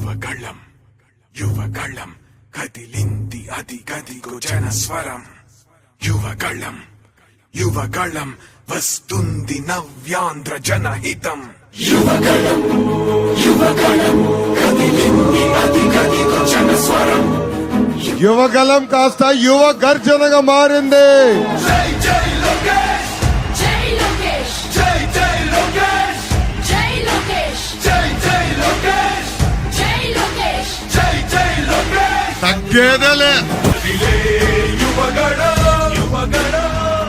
యువగళం యువగళం కదిలింది అది గదిగో జనస్వరం యువగళం యువగళం వస్తుంది నవ్యాంధ్ర జనహితం యువగళం యువగళం కదిలింది అది గదిగో జనస్వరం యువగళం కాస్త యువ గర్జనగా మారింది. జై జై లోకేష్ జై లోకేష్ జై జై లోకేష్ జై లోకేష్ జై జై లోకేష్ జై లోకేష్ జై జై లోకేష్ తగ్గేదేలే. కదిలే యువగళం యువగళం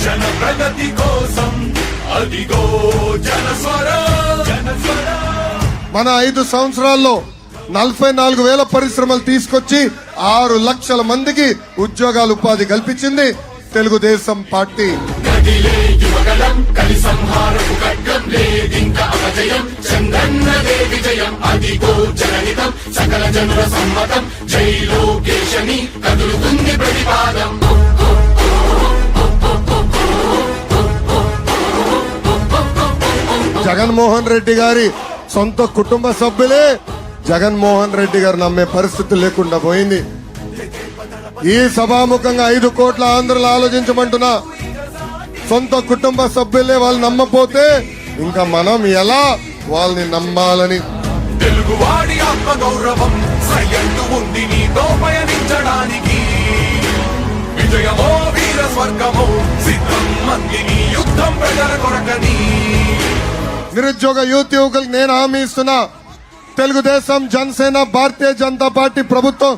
జన ప్రగతి కోసం అదిగో జనస్వరం జనస్వరం. మన 5 సంవత్సరాల్లో 44,000 పరిశ్రమలు తీసుకొచ్చి 6 లక్షల మందికి ఉద్యోగాలు ఉపాధి కల్పించింది తెలుగుదేశం పార్టీ. కదిలే యువగళం కలి సంహారపు ఖడ్గం లేదింక అపజయం చంద్రన్నదే విజయం అదిగో జనహితం సకల జనుల సమ్మతం జై లోకేశని కదులుతుంది ప్రతిపాదం. జగన్మోహన్ రెడ్డి గారి సొంత కుటుంబ సభ్యులే జగన్మోహన్ రెడ్డి గారు నమ్మే పరిస్థితి లేకుండా పోయింది. ఈ సభాముఖంగా 5 కోట్ల ఆంధ్రులు ఆలోచించమంటున్నా. సొంత కుటుంబ సభ్యులే వాళ్ళు నమ్మపోతే ఇంకా మనం ఎలా వాళ్ళని నమ్మాలని. తెలుగువాడి ఆత్మ గౌరవం సయ్యంటు ఉంది నీతో పయనించడానికి విజయమో వీర స్వర్గమో సిద్ధం మందిని యుద్ధం ప్రజల కొరకని. నిరుద్యోగ యువకులకు నేను హామీ ఇస్తున్నా. తెలుగుదేశం జనసేన భారతీయ జనతా పార్టీ ప్రభుత్వం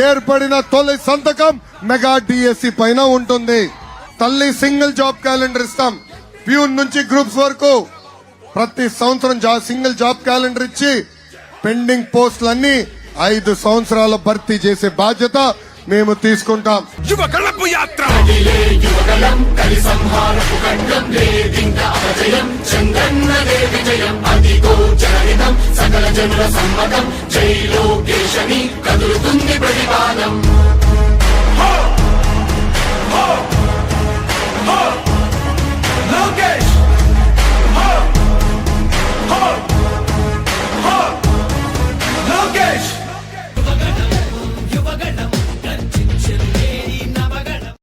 ఏర్పడిన తొలి సంతకం మెగా డిఎస్సి పైన ఉంటుంది. తల్లి సింగిల్ జాబ్ క్యాలెండర్ ఇస్తాం. ప్యూన్ నుంచి గ్రూప్స్ వరకు ప్రతి సంవత్సరం సింగిల్ జాబ్ క్యాలెండర్ ఇచ్చి పెండింగ్ పోస్టులన్నీ 5 సంవత్సరాల భర్తీ చేసే బాధ్యత మేము తీసుకుంటాం. యువగళపు యాత్ర యువగళం కలి సంహారపు ఖడ్గం లేదింక అపజయం చంద్రన్నదే విజయం అదిగో జనహితం సకల జనుల సమ్మతం జై లోకేశని కదులుతుంది ప్రతిభా